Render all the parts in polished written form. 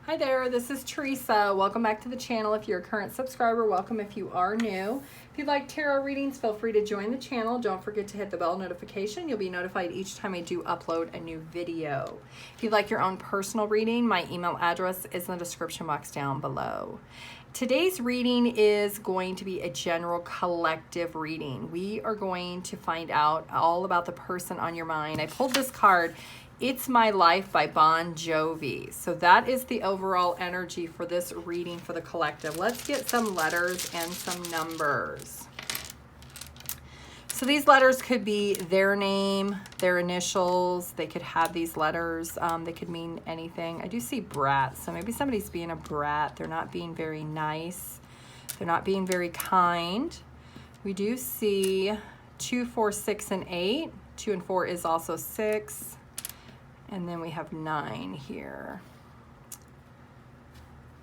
Hi there, this is Teresa. Welcome back to the channel. If you're a current subscriber, welcome if you are new. If you'd like tarot readings, feel free to join the channel. Don't forget to hit the bell notification. You'll be notified each time I do upload a new video. If you'd like your own personal reading, my email address is in the description box down below. Today's reading is going to be a general collective reading. We are going to find out all about the person on your mind. I pulled this card. It's My Life by Bon Jovi. So that is the overall energy for this reading for the collective. Let's get some letters and some numbers. So these letters could be their name, their initials. They could have these letters. They could mean anything. I do see brat. So maybe somebody's being a brat. They're not being very nice. They're not being very kind. We do see 2, 4, 6, and 8. 2 and 4 is also 6. And then we have 9 here.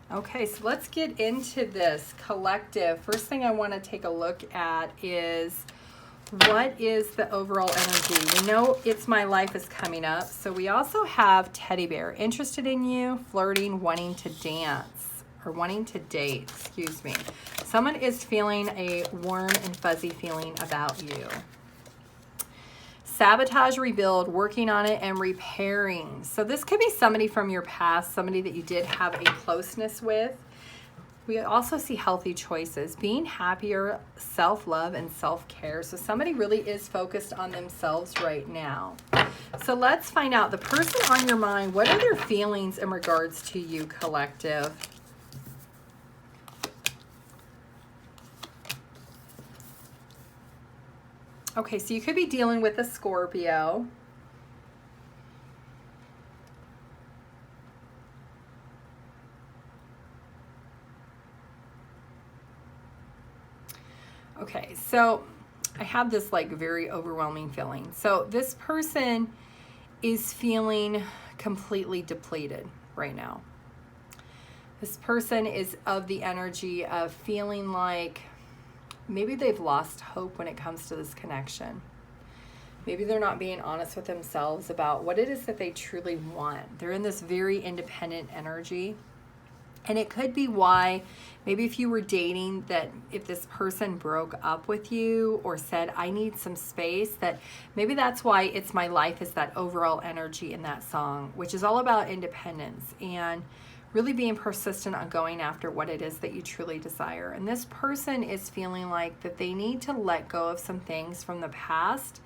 Okay, so let's get into this collective. First thing I want to take a look at is what is the overall energy? We know It's My Life is coming up. So we also have teddy bear, interested in you, flirting, wanting to dance, or wanting to date, excuse me. Someone is feeling a warm and fuzzy feeling about you. Sabotage, rebuild, working on it, and repairing. So this could be somebody from your past, somebody that you did have a closeness with. We also see healthy choices, being happier, self-love, and self-care. So somebody really is focused on themselves right now. So let's find out the person on your mind, what are their feelings in regards to you, collective? Okay, so you could be dealing with a Scorpio. Okay, so I have this like very overwhelming feeling. So this person is feeling completely depleted right now. This person is of the energy of feeling like maybe they've lost hope when it comes to this connection. Maybe they're not being honest with themselves about what it is that they truly want. They're in this very independent energy. And it could be why, maybe if you were dating, that if this person broke up with you or said, I need some space, that maybe that's why It's My Life is that overall energy in that song, which is all about independence and really being persistent on going after what it is that you truly desire. And this person is feeling like that they need to let go of some things from the past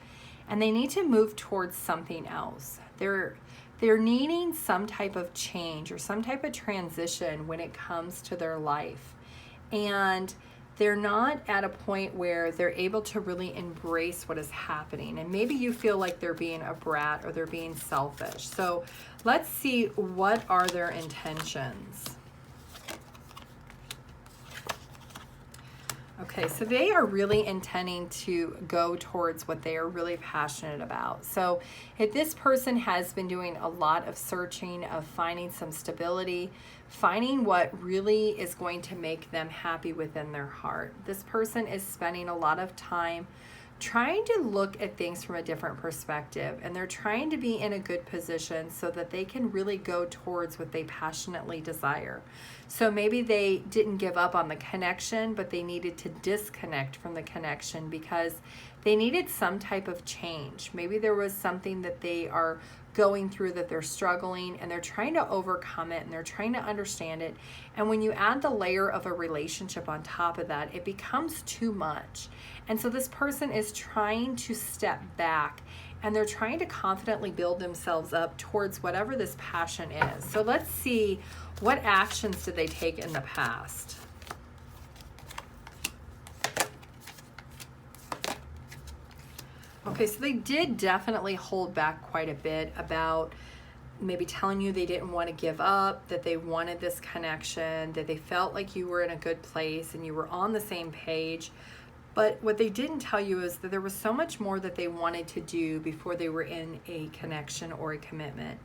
and they need to move towards something else. They're needing some type of change or some type of transition when it comes to their life. And they're not at a point where they're able to really embrace what is happening. And maybe you feel like they're being a brat or they're being selfish. So let's see, what are their intentions? Okay, so they are really intending to go towards what they are really passionate about. So if this person has been doing a lot of searching, of finding some stability, finding what really is going to make them happy within their heart. This person is spending a lot of time trying to look at things from a different perspective, and they're trying to be in a good position so that they can really go towards what they passionately desire. So maybe they didn't give up on the connection, but they needed to disconnect from the connection because they needed some type of change. Maybe there was something that they are going through that they're struggling and they're trying to overcome it and they're trying to understand it. And when you add the layer of a relationship on top of that, it becomes too much. And so this person is trying to step back and they're trying to confidently build themselves up towards whatever this passion is. So let's see, what actions did they take in the past? Okay, so they did definitely hold back quite a bit about maybe telling you they didn't want to give up, that they wanted this connection, that they felt like you were in a good place and you were on the same page. But what they didn't tell you is that there was so much more that they wanted to do before they were in a connection or a commitment.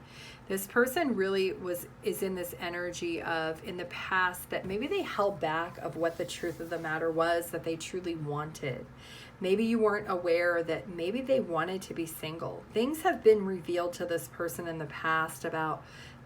This person really is in this energy of, in the past, that maybe they held back of what the truth of the matter was that they truly wanted. Maybe you weren't aware that maybe they wanted to be single. Things have been revealed to this person in the past about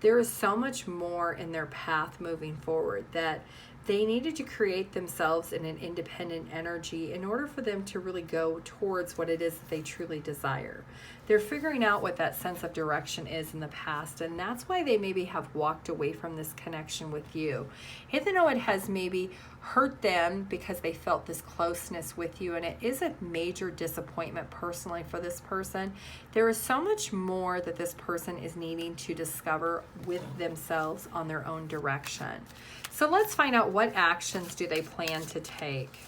there is so much more in their path moving forward, that they needed to create themselves in an independent energy in order for them to really go towards what it is that they truly desire. They're figuring out what that sense of direction is in the past, and that's why they maybe have walked away from this connection with you. Even though it has maybe hurt them because they felt this closeness with you, and it is a major disappointment personally for this person, there is so much more that this person is needing to discover with themselves on their own direction. So let's find out, what actions do they plan to take?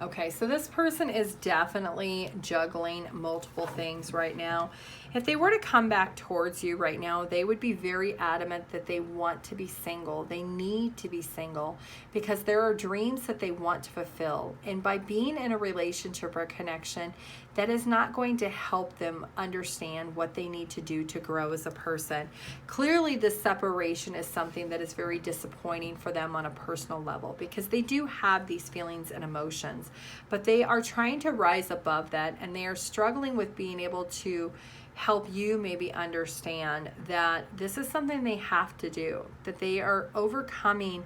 Okay, so this person is definitely juggling multiple things right now. If they were to come back towards you right now, they would be very adamant that they want to be single. They need to be single because there are dreams that they want to fulfill. And by being in a relationship or a connection, that is not going to help them understand what they need to do to grow as a person. Clearly, this separation is something that is very disappointing for them on a personal level, because they do have these feelings and emotions, but they are trying to rise above that, and they are struggling with being able to help you maybe understand that this is something they have to do, that they are overcoming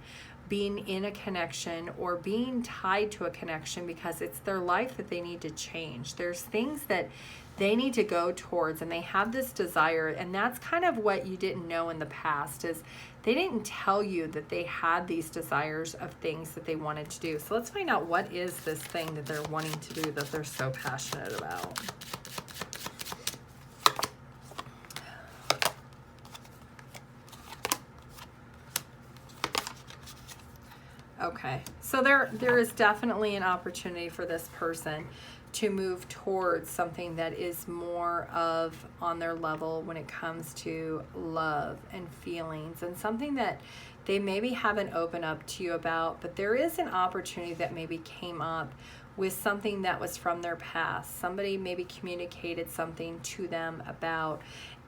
being in a connection or being tied to a connection because it's their life that they need to change. There's things that they need to go towards, and they have this desire, and that's kind of what you didn't know in the past, is they didn't tell you that they had these desires of things that they wanted to do. So let's find out, what is this thing that they're wanting to do that they're so passionate about? Okay, so there is definitely an opportunity for this person to move towards something that is more of on their level when it comes to love and feelings, and something that they maybe haven't opened up to you about, but there is an opportunity that maybe came up with something that was from their past. Somebody maybe communicated something to them about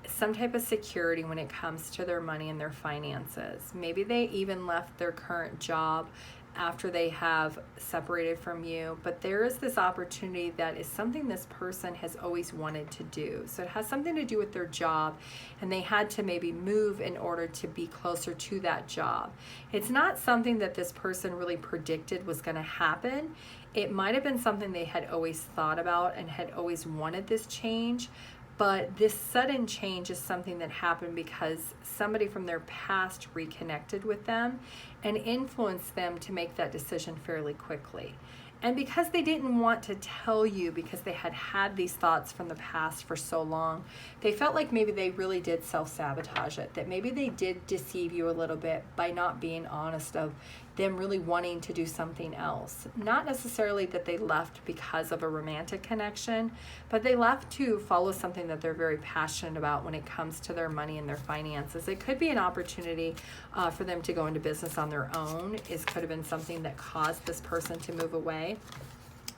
some type of security when it comes to their money and their finances. Maybe they even left their current job after they have separated from you, but there is this opportunity that is something this person has always wanted to do. So it has something to do with their job, and they had to maybe move in order to be closer to that job. It's not something that this person really predicted was going to happen. It might have been something they had always thought about and had always wanted this change. But this sudden change is something that happened because somebody from their past reconnected with them and influenced them to make that decision fairly quickly. And because they didn't want to tell you, because they had had these thoughts from the past for so long, they felt like maybe they really did self-sabotage it, that maybe they did deceive you a little bit by not being honest of them really wanting to do something else. Not necessarily that they left because of a romantic connection, but they left to follow something that they're very passionate about when it comes to their money and their finances. It could be an opportunity for them to go into business on their own. It could have been something that caused this person to move away.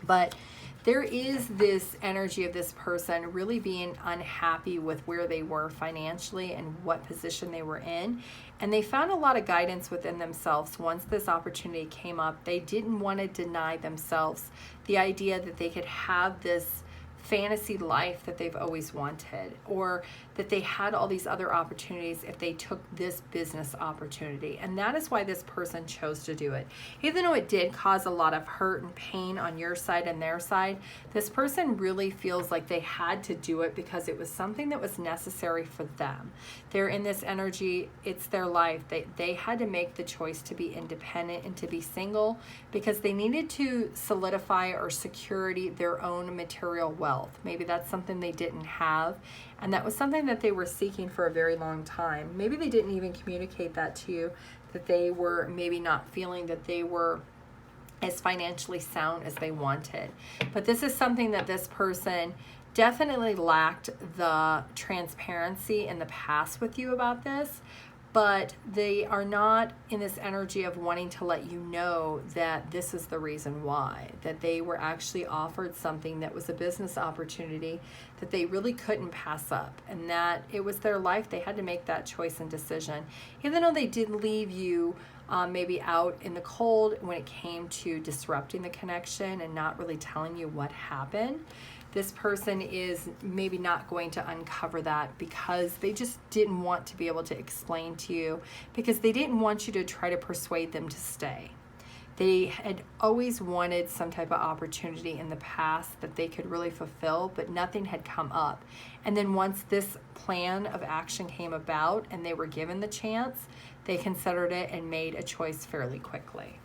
But there is this energy of this person really being unhappy with where they were financially and what position they were in. And they found a lot of guidance within themselves once this opportunity came up. They didn't want to deny themselves the idea that they could have this fantasy life that they've always wanted, or that they had all these other opportunities if they took this business opportunity. And that is why this person chose to do it. Even though it did cause a lot of hurt and pain on your side and their side, this person really feels like they had to do it because it was something that was necessary for them. They're in this energy, it's their life. They had to make the choice to be independent and to be single because they needed to solidify or security their own material wealth. Maybe that's something they didn't have, and that was something that they were seeking for a very long time. Maybe they didn't even communicate that to you, that they were maybe not feeling that they were as financially sound as they wanted. But this is something that this person definitely lacked the transparency in the past with you about this, but they are not in this energy of wanting to let you know that this is the reason why, that they were actually offered something that was a business opportunity that they really couldn't pass up, and that it was their life. They had to make that choice and decision. Even though they did leave you maybe out in the cold when it came to disrupting the connection and not really telling you what happened, this person is maybe not going to uncover that because they just didn't want to be able to explain to you, because they didn't want you to try to persuade them to stay. They had always wanted some type of opportunity in the past that they could really fulfill, but nothing had come up. And then once this plan of action came about and they were given the chance, they considered it and made a choice fairly quickly.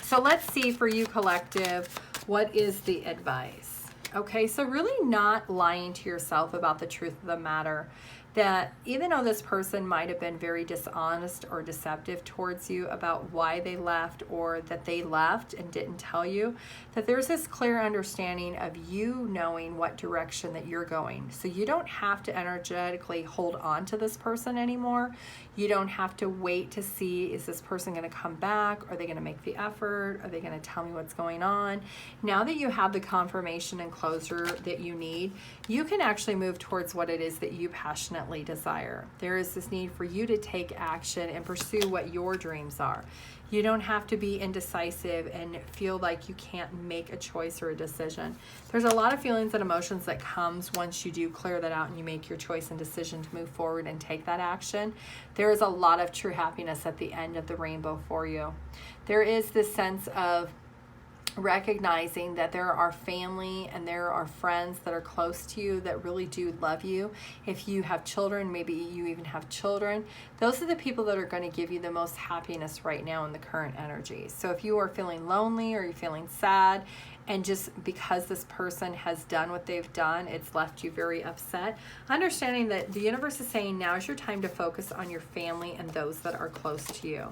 So let's see for you, collective, what is the advice? Okay, so really not lying to yourself about the truth of the matter, that even though this person might have been very dishonest or deceptive towards you about why they left, or that they left and didn't tell you, that there's this clear understanding of you knowing what direction that you're going. So you don't have to energetically hold on to this person anymore. You don't have to wait to see, is this person going to come back? Are they going to make the effort? Are they going to tell me what's going on? Now that you have the confirmation and closure that you need, you can actually move towards what it is that you passionately desire. There is this need for you to take action and pursue what your dreams are. You don't have to be indecisive and feel like you can't make a choice or a decision. There's a lot of feelings and emotions that comes once you do clear that out and you make your choice and decision to move forward and take that action. There is a lot of true happiness at the end of the rainbow for you. There is this sense of recognizing that there are family and there are friends that are close to you that really do love you. If you have children, maybe you even have children, those are the people that are going to give you the most happiness right now in the current energy. So if you are feeling lonely or you're feeling sad, and just because this person has done what they've done, it's left you very upset, understanding that the universe is saying now is your time to focus on your family and those that are close to you.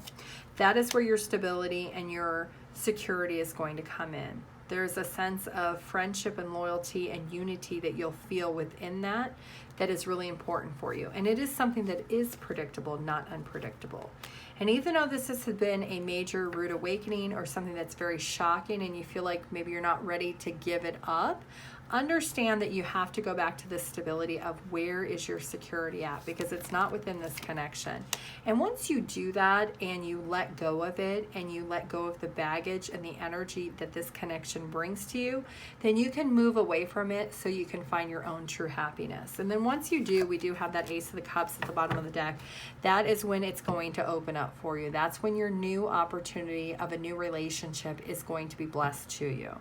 That is where your stability and your security is going to come in. There's a sense of friendship and loyalty and unity that you'll feel within that is really important for you. And it is something that is predictable, not unpredictable. And even though this has been a major rude awakening or something that's very shocking and you feel like maybe you're not ready to give it up, understand that you have to go back to the stability of where is your security at, because it's not within this connection. And once you do that and you let go of it and you let go of the baggage and the energy that this connection brings to you, then you can move away from it so you can find your own true happiness. And then once you do, we do have that Ace of the Cups at the bottom of the deck. That is when it's going to open up for you. That's when your new opportunity of a new relationship is going to be blessed to you.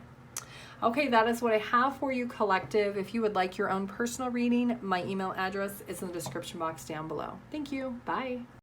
Okay, that is what I have for you, collective. If you would like your own personal reading, my email address is in the description box down below. Thank you. Bye.